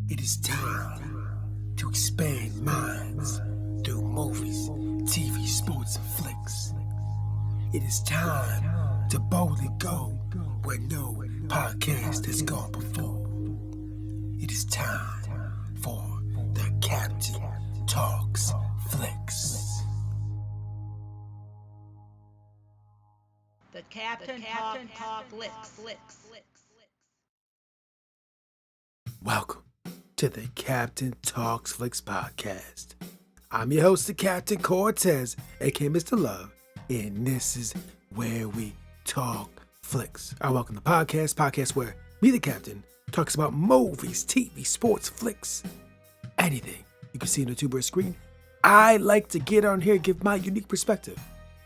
It is time to expand minds through movies, TV, sports, and flicks. It is time to boldly go where no podcast has gone before. It is time for the Captain Talks Flicks. The Captain Talk Flicks. Welcome to the Captain Talks Flicks podcast. I'm your host, the Captain Cortez, aka Mr. Love, and this is where we talk flicks. I welcome the podcast where me, the Captain, talks about movies, TV, sports, flicks, anything you can see on the two-bird screen. I like to get on here and give my unique perspective,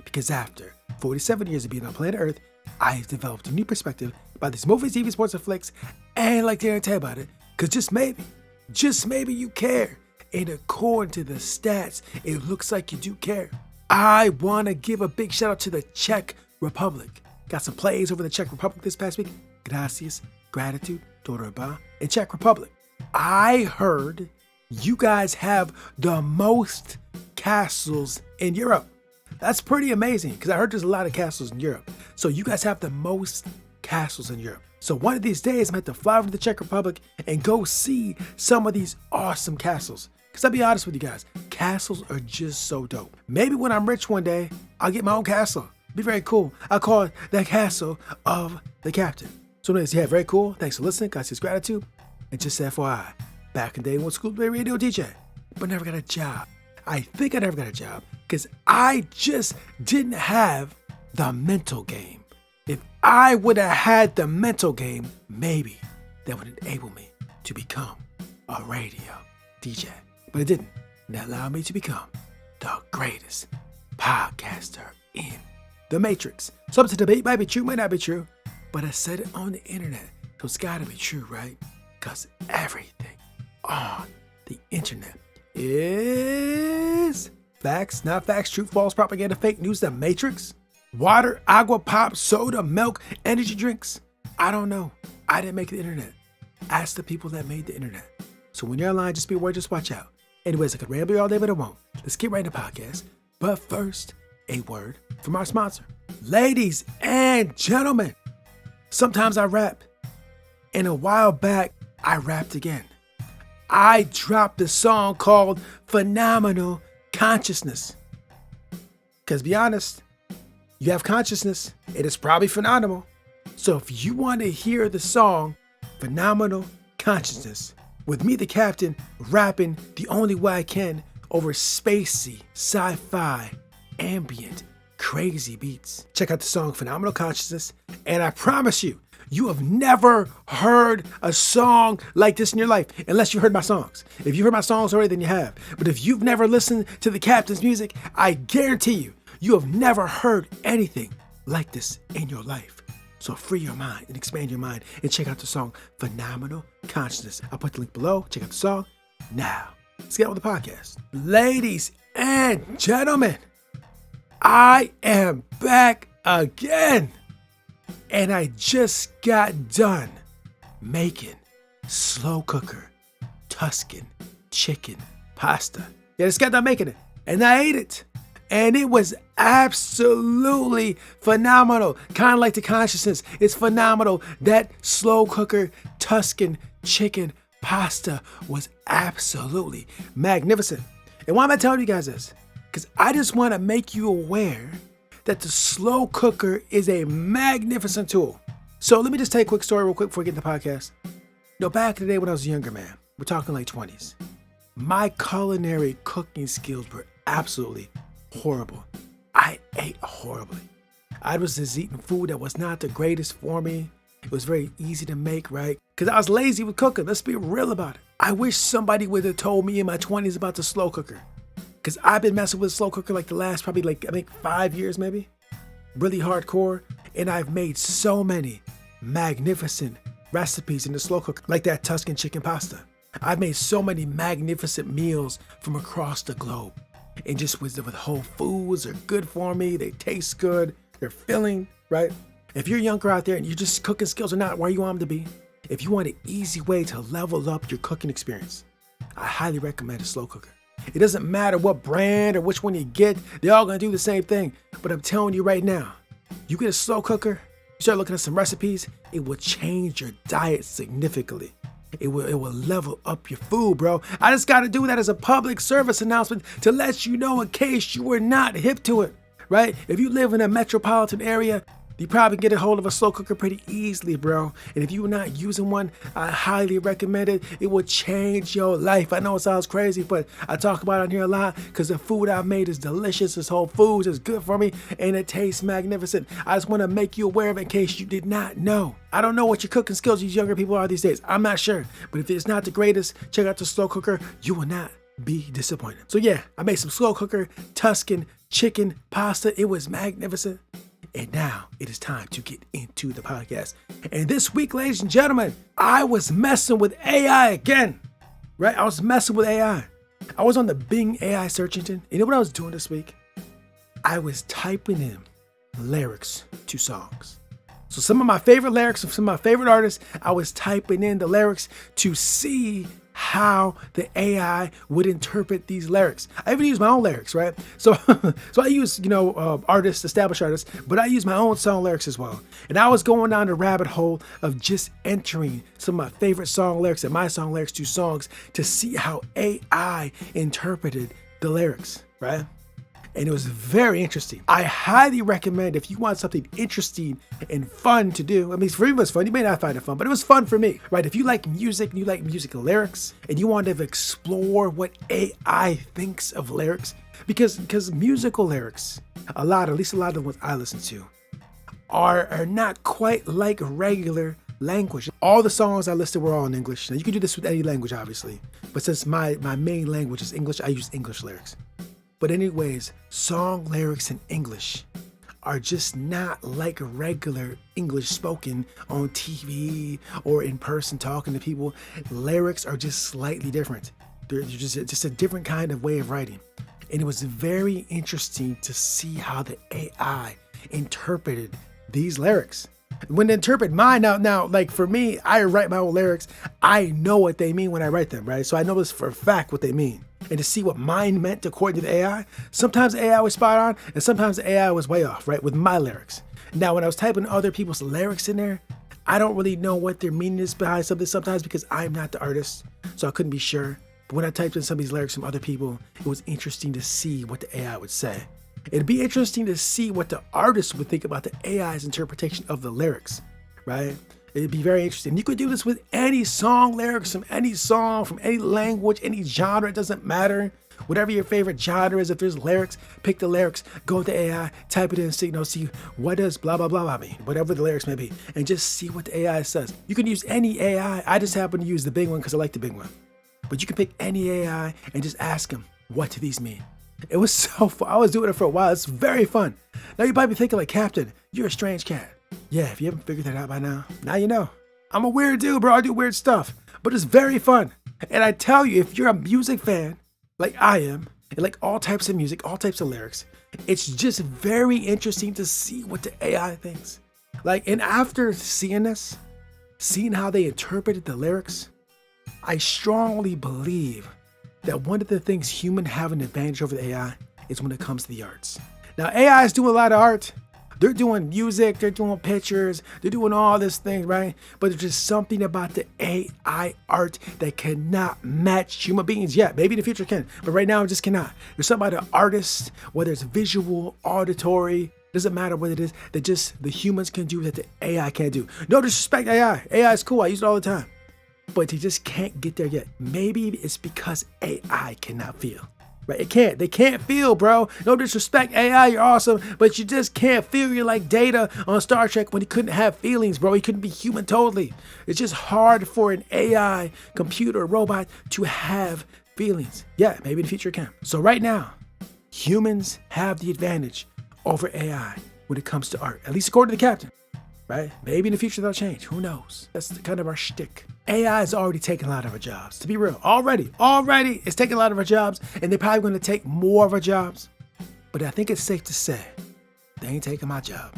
because after 47 years of being on planet Earth, I've developed a new perspective about these movies, TV, sports, and flicks, and I'd like to tell you about it, because just maybe you care. And according to the stats, it looks like you do care. I want to give a big shout out to the Czech Republic. Got some plays over the Czech Republic this past week. Gracias, gratitude, Doraba, and Czech Republic. I heard you guys have the most castles in Europe. That's pretty amazing, because I heard there's a lot of castles in Europe. So you guys have the most castles in Europe. So one of these days, I'm going to have to fly over to the Czech Republic and go see some of these awesome castles. Because I'll be honest with you guys, castles are just so dope. Maybe when I'm rich one day, I'll get my own castle. Be very cool. I'll call it the Castle of the Captain. So anyways, yeah, very cool. Thanks for listening. Gracias, gratitude. And just FYI, back in the day, I went to school to be a radio DJ, but never got a job. I think I never got a job because I just didn't have the mental game. If I would have had the mental game, maybe that would enable me to become a radio DJ. But it didn't. And that allowed me to become the greatest podcaster in the Matrix. So up to debate, might be true, might not be true, but I said it on the internet, so it's gotta be true, right? Because everything on the internet is facts, not facts, truth, false, propaganda, fake news, the Matrix. Water, agua, pop, soda, milk, energy drinks. I don't know. I didn't make the internet. Ask the people that made the internet. So when you're online, just be aware, just watch out. Anyways, I could ramble you all day, but I won't. Let's get right into the podcast. But first, a word from our sponsor. Ladies and gentlemen, sometimes I rap. And a while back, I rapped again. I dropped a song called Phenomenal Consciousness. Because be honest, you have consciousness, it is probably phenomenal. So if you want to hear the song Phenomenal Consciousness, with me, the Captain, rapping the only way I can over spacey, sci-fi, ambient, crazy beats, check out the song Phenomenal Consciousness, and I promise you, you have never heard a song like this in your life, unless you heard my songs. If you heard my songs already, then you have. But if you've never listened to the Captain's music, I guarantee you have never heard anything like this in your life. So free your mind and expand your mind and check out the song Phenomenal Consciousness. I'll put the link below. Check out the song. Now, let's get on with the podcast. Ladies and gentlemen, I am back again. And I just got done making slow cooker Tuscan chicken pasta. Yeah, I just got done making it. And I ate it. And it was absolutely phenomenal. Kind of like the consciousness. It's phenomenal. That slow cooker Tuscan chicken pasta was absolutely magnificent. And why am I telling you guys this? Because I just want to make you aware that the slow cooker is a magnificent tool. So let me just tell you a quick story real quick before we get into the podcast. Back in the day when I was a younger man, we're talking late 20s, my culinary cooking skills were absolutely horrible. I ate horribly. I was just eating food that was not the greatest for me. It was very easy to make, right? Because I was lazy with cooking. Let's be real about it. I wish somebody would have told me in my 20s about the slow cooker. Because I've been messing with slow cooker like the last probably 5 years maybe. Really hardcore. And I've made so many magnificent recipes in the slow cooker. Like that Tuscan chicken pasta. I've made so many magnificent meals from across the globe. And just with whole foods, they're good for me. They taste good. They're filling, right? If you're younger out there and your just cooking skills are not where you want them to be, if you want an easy way to level up your cooking experience, I highly recommend a slow cooker. It doesn't matter what brand or which one you get, they're all gonna do the same thing. But I'm telling you right now, you get a slow cooker, you start looking at some recipes, it will change your diet significantly. It will level up your food, bro. I just gotta do that as a public service announcement to let you know in case you were not hip to it, right? If you live in a metropolitan area, you probably get a hold of a slow cooker pretty easily, bro. And if you're not using one, I highly recommend it. It will change your life. I know it sounds crazy, but I talk about it on here a lot because the food I made is delicious. It's whole foods. It's good for me, and it tastes magnificent. I just want to make you aware of it in case you did not know. I don't know what your cooking skills these younger people are these days. I'm not sure. But if it's not the greatest, check out the slow cooker. You will not be disappointed. So yeah, I made some slow cooker, Tuscan, chicken, pasta. It was magnificent. And now it is time to get into the podcast. And this week, ladies and gentlemen, I was messing with AI again, right? I was messing with AI. I was on the Bing AI search engine. You know what I was doing this week? I was typing in lyrics to songs. So some of my favorite lyrics of some of my favorite artists, I was typing in the lyrics to see how the AI would interpret these lyrics. I even use my own lyrics, right? So I use, artists, established artists, but I use my own song lyrics as well. And I was going down the rabbit hole of just entering some of my favorite song lyrics and my song lyrics to songs to see how AI interpreted the lyrics, right? And it was very interesting. I highly recommend if you want something interesting and fun to do. I mean, for me it was fun. You may not find it fun, but it was fun for me, right? If you like music and you like music lyrics and you want to explore what AI thinks of lyrics, because musical lyrics, at least a lot of the ones I listen to, are not quite like regular language. All the songs I listed were all in English. Now you can do this with any language, obviously, but since my main language is English, I use English lyrics. But anyways, song lyrics in English are just not like regular English spoken on TV or in person talking to people. Lyrics are just slightly different. They're just a different kind of way of writing. And it was very interesting to see how the AI interpreted these lyrics. When they interpret mine, now, like for me, I write my own lyrics. I know what they mean when I write them, right? So I know this for a fact what they mean. And to see what mine meant according to the AI, sometimes the AI was spot on, and sometimes the AI was way off, right, with my lyrics. Now, when I was typing other people's lyrics in there, I don't really know what their meaning is behind something sometimes because I'm not the artist, so I couldn't be sure. But when I typed in some of these lyrics from other people, it was interesting to see what the AI would say. It'd be interesting to see what the artist would think about the AI's interpretation of the lyrics, right? It'd be very interesting. You could do this with any song lyrics from any song, from any language, any genre. It doesn't matter. Whatever your favorite genre is, if there's lyrics, pick the lyrics, go with the AI, type it in, see what does blah, blah, blah, blah mean, whatever the lyrics may be, and just see what the AI says. You can use any AI. I just happen to use the big one because I like the big one. But you can pick any AI and just ask them, what do these mean? It was so fun. I was doing it for a while. It's very fun. Now you might be thinking like, Captain, you're a strange cat. Yeah, if you haven't figured that out by now you know. I'm a weird dude, bro. I do weird stuff, but it's very fun. And I tell you, if you're a music fan, like I am, and like all types of music, all types of lyrics, it's just very interesting to see what the AI thinks. And after seeing this, seeing how they interpreted the lyrics, I strongly believe that one of the things humans have an advantage over the AI is when it comes to the arts. Now, AI is doing a lot of art. They're doing music, they're doing pictures, they're doing all this thing, right? But there's just something about the AI art that cannot match human beings yet. Maybe in the future can, but right now it just cannot. There's something about an artist, whether it's visual, auditory, doesn't matter what it is, that just the humans can do that the AI can't do. No disrespect AI. AI is cool, I use it all the time. But they just can't get there yet. Maybe it's because AI cannot feel. Right? They can't feel, bro. No disrespect, AI, you're awesome, but you just can't feel. You're like Data on Star Trek when he couldn't have feelings, bro. He couldn't be human totally. It's just hard for an AI, computer, robot to have feelings. Yeah, maybe in the future it can. So right now, humans have the advantage over AI when it comes to art, at least according to the captain. Right? Maybe in the future they'll change. Who knows? That's kind of our shtick. AI is already taking a lot of our jobs. To be real, already, it's taking a lot of our jobs, and they're probably going to take more of our jobs. But I think it's safe to say they ain't taking my job.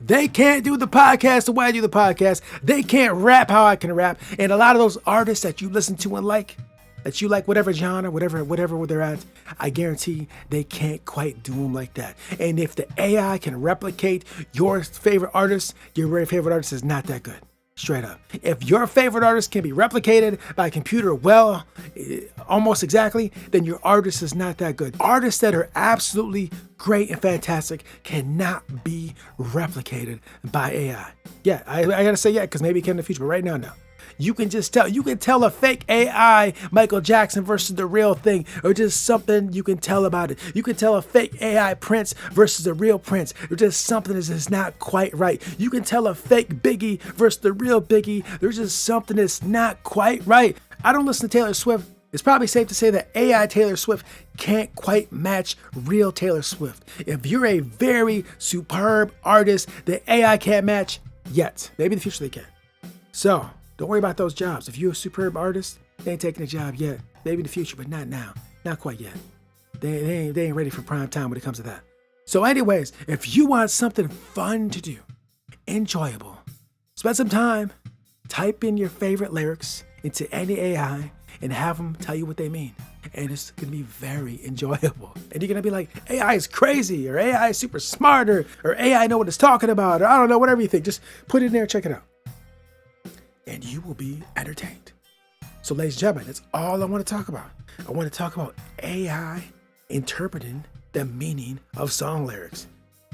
They can't do the podcast the way I do the podcast. They can't rap how I can rap. And a lot of those artists that you listen to and like, that you like whatever genre, whatever they're at, I guarantee they can't quite do them like that. And if the AI can replicate your favorite artist, your very favorite artist is not that good. Straight up. If your favorite artist can be replicated by a computer almost exactly, then your artist is not that good. Artists that are absolutely great and fantastic cannot be replicated by AI. Yeah, I gotta say yeah, because maybe it can in the future, but right now, no. You can tell a fake AI Michael Jackson versus the real thing, or just something you can tell about it. You can tell a fake AI Prince versus a real Prince, or just something that's just not quite right. You can tell a fake Biggie versus the real Biggie. There's just something that's not quite right. I don't listen to Taylor Swift. It's probably safe to say that AI Taylor Swift can't quite match real Taylor Swift. If you're a very superb artist that AI can't match yet, maybe in the future they can. So, don't worry about those jobs. If you're a superb artist, they ain't taking a job yet. Maybe in the future, but not now. Not quite yet. They ain't ready for prime time when it comes to that. So anyways, if you want something fun to do, enjoyable, spend some time, type in your favorite lyrics into any AI and have them tell you what they mean. And it's going to be very enjoyable. And you're going to be like, AI is crazy, or AI is super smart, or AI know what it's talking about, or I don't know, whatever you think. Just put it in there and check it out. And you will be entertained. So ladies and gentlemen, that's all I want to talk about. I want to talk about AI interpreting the meaning of song lyrics.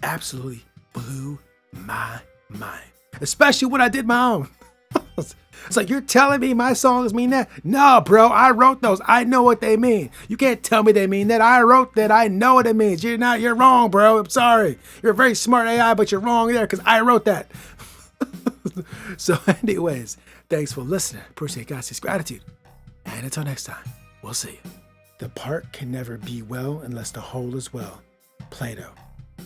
Absolutely blew my mind. Especially when I did my own. It's like, you're telling me my songs mean that? No, bro, I wrote those. I know what they mean. You can't tell me they mean that. I wrote that. I know what it means. You're wrong, bro. I'm sorry. You're a very smart AI, but you're wrong there because I wrote that. So anyways, thanks for listening. Appreciate God's gratitude. And until next time, we'll see you. The part can never be well unless the whole is well. Plato.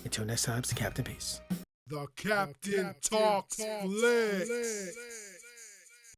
Until next time, it's the Captain Peace. The Captain talks flicks.